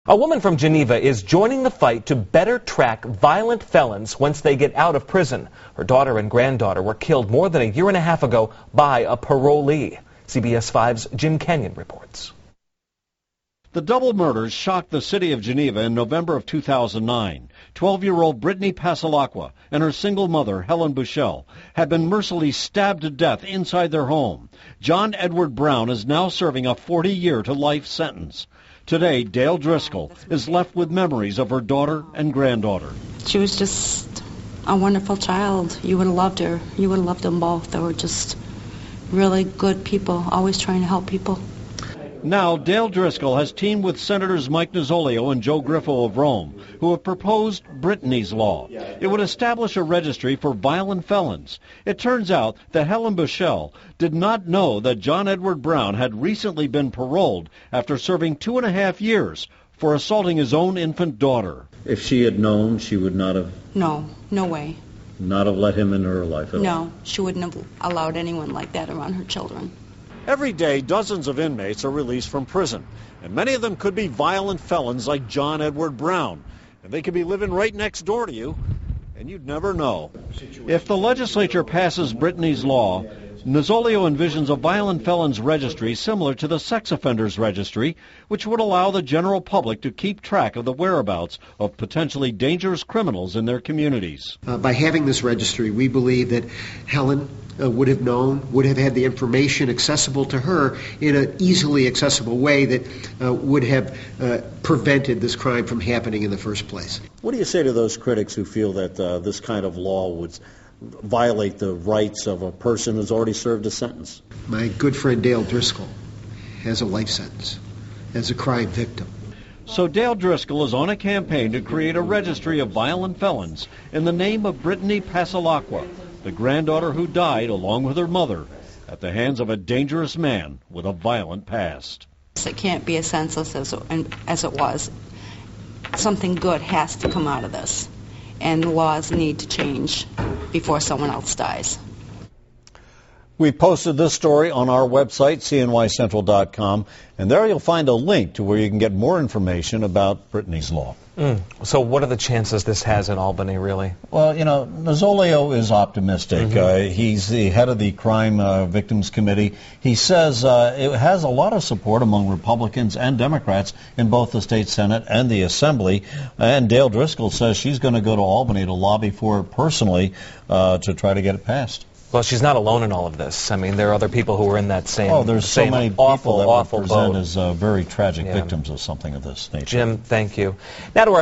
A woman from Geneva is joining the fight to better track violent felons once they get out of prison. Her daughter and granddaughter were killed more than a year and a half ago by a parolee. CBS 5's Jim Kenyon reports. The double murders shocked the city of Geneva in November of 2009. 12-year-old Brittany and her single mother, Helen Bushell, had been mercilessly stabbed to death inside their home. John Edward Brown is now serving a 40-year-to-life sentence. Today, Dale Driscoll is left with memories of her daughter and granddaughter. She was just a wonderful child. You would have loved her. You would have loved them both. They were just really good people, always trying to help people. Now, Dale Driscoll has teamed with Senators Mike Nozzolio and Joe Griffo of Rome, who have proposed Brittany's Law. It would establish a registry for violent felons. It turns out that Helen Bushell did not know that John Edward Brown had recently been paroled after serving 2.5 years for assaulting his own infant daughter. If she had known, she would not have... No way. Not have let him into her life at all? No, she wouldn't have allowed anyone like that around her children. Every day, dozens of inmates are released from prison, and many of them could be violent felons like John Edward Brown. And they could be living right next door to you, and you'd never know. If the legislature passes Brittany's Law, Nozzolio envisions a violent felons registry similar to the sex offenders registry, which would allow the general public to keep track of the whereabouts of potentially dangerous criminals in their communities. By having this registry, we believe that Helen would have known, would have had the information accessible to her in an easily accessible way that would have prevented this crime from happening in the first place. What do you say to those critics who feel that this kind of law would violate the rights of a person who's already served a sentence? My good friend Dale Driscoll has a life sentence as a crime victim. So Dale Driscoll is on a campaign to create a registry of violent felons in the name of Brittany Pasalacqua, the granddaughter who died along with her mother at the hands of a dangerous man with a violent past. It can't be as senseless as it was. Something good has to come out of this, and the laws need to change before someone else dies. We posted this story on our website, cnycentral.com, and there you'll find a link to where you can get more information about Brittany's Law. So what are the chances this has in Albany, really? Well, you know, Nozzolio is optimistic. He's the head of the Crime Victims Committee. He says it has a lot of support among Republicans and Democrats in both the state Senate and the Assembly. And Dale Driscoll says she's going to go to Albany to lobby for it personally to try to get it passed. Well, she's not alone in all of this. I mean, there are other people who are in that same Oh, there's so many people that would present boat. as very tragic victims of something of this nature. Jim, thank you. Now to our